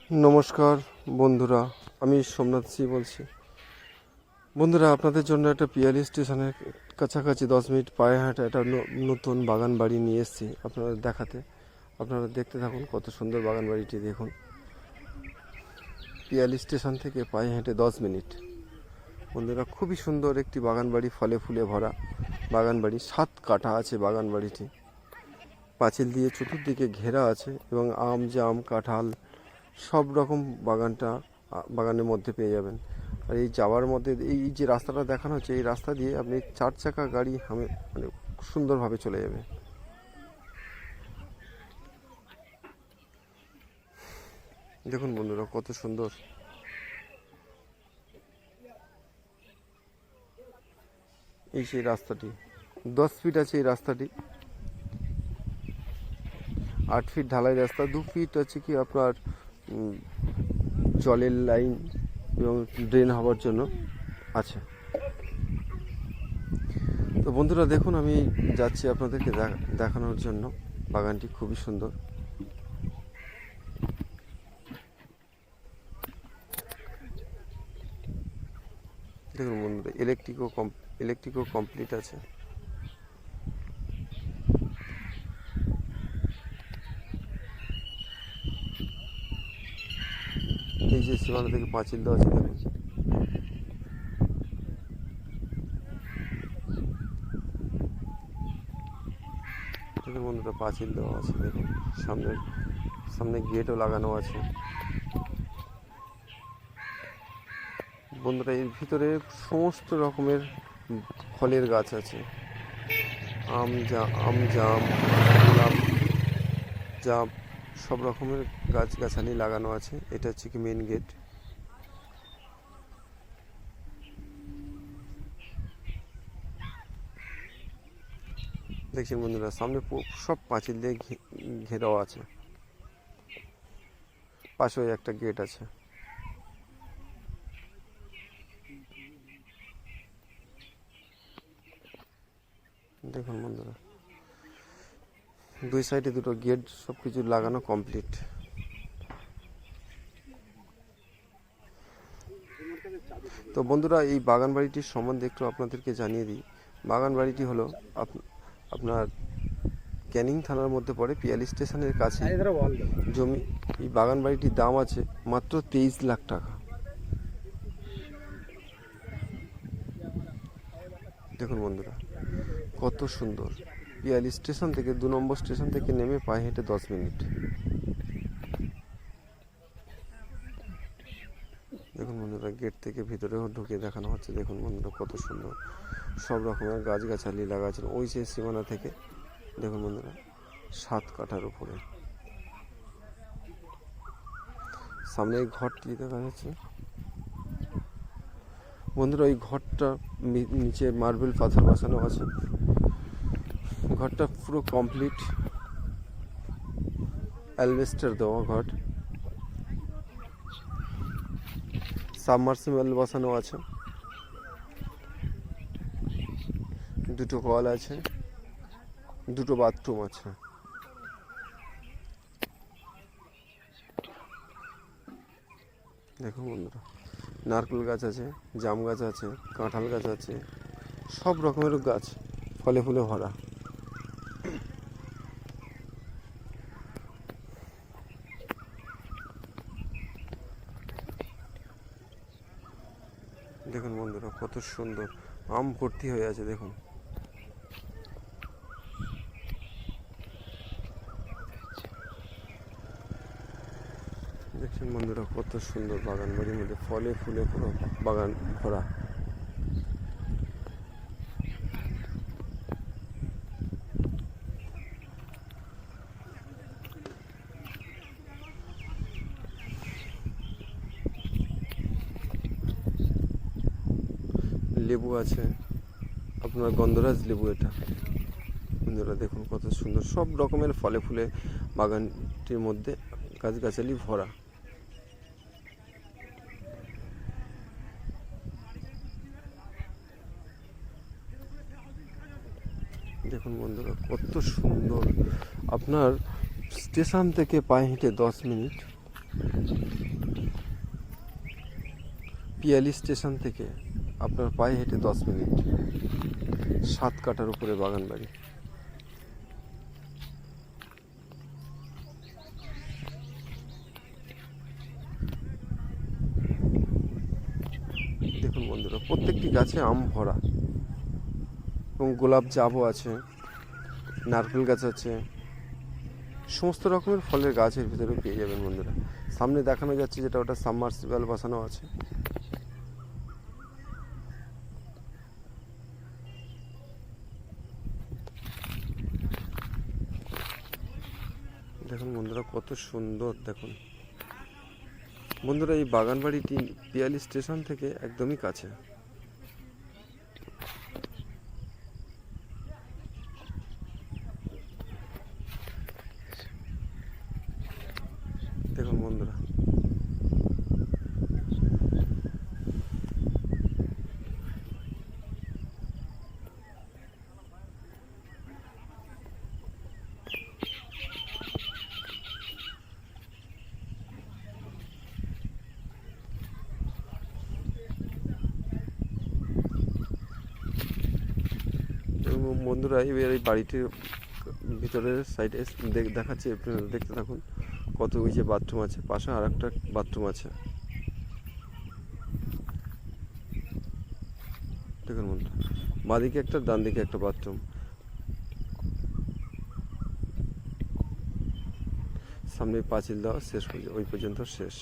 নমস্কার বন্ধুরা, আমি সোমনাথ সি বলছি। বন্ধুরা, আপনাদের জন্য একটা পিয়ালি স্টেশনের কাছাকাছি 10 মিনিট পায়ে হাঁটা একটা নতুন বাগান বাড়ি নিয়ে এসেছি আপনারা দেখাতে। আপনারা দেখতে থাকুন, কত সুন্দর বাগান বাড়িটি দেখুন। পিয়ালি স্টেশন থেকে পায়ে হেঁটে 10 মিনিট। বন্ধুরা, খুবই সুন্দর একটি বাগান বাড়ি, ফলে ফুলে ভরা বাগান বাড়ি। 7 কাঠা আছে বাগান বাড়িটি, পাঁচিল দিয়ে চতুর্দিকে ঘেরা আছে এবং আম, জাম, কাঁঠাল সব রকম বাগানের মধ্যে পেয়ে যাবেন। আর এই যাওয়ার মধ্যে এই যে রাস্তাটা দেখানো হচ্ছে, এই রাস্তা দিয়ে আপনি 4 চাকা গাড়ি মানে সুন্দরভাবে চলে যাবে। দেখুন বন্ধুরা, কত সুন্দর। এই সেই রাস্তাটি 10 ফিট আছে। এই রাস্তাটি 8 ফিট ঢালাই রাস্তা, 2 ফিট আছে কি আপনার জলের লাইন এবং ড্রেন হওয়ার জন্য আছে। তো বন্ধুরা দেখুন, আমি যাচ্ছি আপনাদেরকে দেখানোর জন্য। বাগানটি খুবই সুন্দর। দেখুন বন্ধুরা, ইলেকট্রিকও কমপ্লিট আছে। এই যে সীমানা থেকে পাঁচিল দেওয়া আছে, দেখুন। দেখুন বন্ধুরা, পাঁচিল দেওয়া আছে, দেখুন। সামনে গেটও লাগানো আছে। বন্ধুরা, এর ভিতরে সমস্ত রকমের ফলের গাছ আছে। আম, জাম, গোলাপ জাম সব রকমের গাছগাছালি লাগানো আছে। এটা হচ্ছে কি মেন গেট। দেখছেন বন্ধুরা, সামনে সব পাঁচিল দিয়ে ঘেরাও আছে। পাশেও একটা গেট আছে। দেখুন বন্ধুরা, 2 সাইডে 2টো গেট, সব কিছু লাগানো কমপ্লিট। তো বন্ধুরা, এই বাগান বাড়িটির সম্বন্ধে একটু আপনাদেরকে জানিয়ে দিই। বাগান বাড়িটি হলো আপনার ক্যানিং থানার মধ্যে পড়ে, পিয়ালি স্টেশনের কাছে জমি। এই বাগান বাড়িটির দাম আছে মাত্র 23 লাখ টাকা। দেখুন বন্ধুরা, কত সুন্দর। পিয়ালি স্টেশন থেকে 2 নম্বর স্টেশন থেকে নেমে পায়ে হেঁটে 10 মিনিট। দেখুন বন্ধুরা, গেট থেকে ভিতরেও ঢুকে দেখানো হচ্ছে। দেখুন বন্ধুরা, কত সুন্দর সব রকমের গাছগাছালি লাগা আছে। ওই যে সীমানা থেকে দেখুন বন্ধুরা, 7 কাঠার উপরে। সামনে এই ঘরটি দেখা যাচ্ছে বন্ধুরা। ওই ঘরটা নিচে মার্বেল পাথর বসানো আছে। ঘরটা পুরো কমপ্লিট অ্যালবেস্টার দেওয়া ঘর। সাবমার্সিবল বসানো আছে, 2টো কল আছে, 2টো বাথরুম আছে। দেখুন বন্ধুরা, নারকেল গাছ আছে, জাম গাছ আছে, কাঁঠাল গাছ আছে, সব রকমের গাছ ফলে ফুলে ভরা। দেখুন বন্ধুরা, কত সুন্দর আম ভর্তি হয়ে আছে। দেখুন দেখছেন বন্ধুরা, কত সুন্দর বাগান বাড়ির মধ্যে ফলে ফুলে পুরো বাগান ভরা। লেবু আছে, আপনার গন্ধরাজ লেবু এটা। বন্ধুরা দেখুন, কত সুন্দর সব রকমের ফলে ফুলে বাগানটির মধ্যে গাছগাছালি ভরা। দেখুন বন্ধুরা, কত সুন্দর। আপনার স্টেশন থেকে পায়ে হেঁটে 10 মিনিট পিয়ালি স্টেশন থেকে আপনার পায়ে হেঁটে 10 মিনিট, 7 কাঠার উপরে বাগান বাড়ি। দেখুন বন্ধুরা, প্রত্যেকটি গাছে আম ভরা এবং গোলাপ জাবও আছে, নারকেল গাছ আছে, সমস্ত রকমের ফলের গাছ এর ভিতরে পেয়ে যাবেন বন্ধুরা। সামনে দেখানো যাচ্ছে যেটা, ওটা সাবমার্সিবল বসানো আছে। দেখুন বন্ধুরা কত সুন্দর। দেখুন বন্ধুরা, এই বাগান বাড়িটি পিয়ালি স্টেশন থেকে একদমই কাছে। দেখুন বন্ধুরা, বন্ধুরা এবার এই বাড়িটির ভিতরের সাইডে দেখাচ্ছে, দেখতে থাকুন। কত ওই যে বাথরুম আছে, পাশে আর একটা বাথরুম আছে। দেখুন বন্ধুরা, বাঁদিকে একটা, ডান দিকে একটা বাথরুম। সামনে পাঁচিল দেওয়া শেষ, ওই পর্যন্ত শেষ।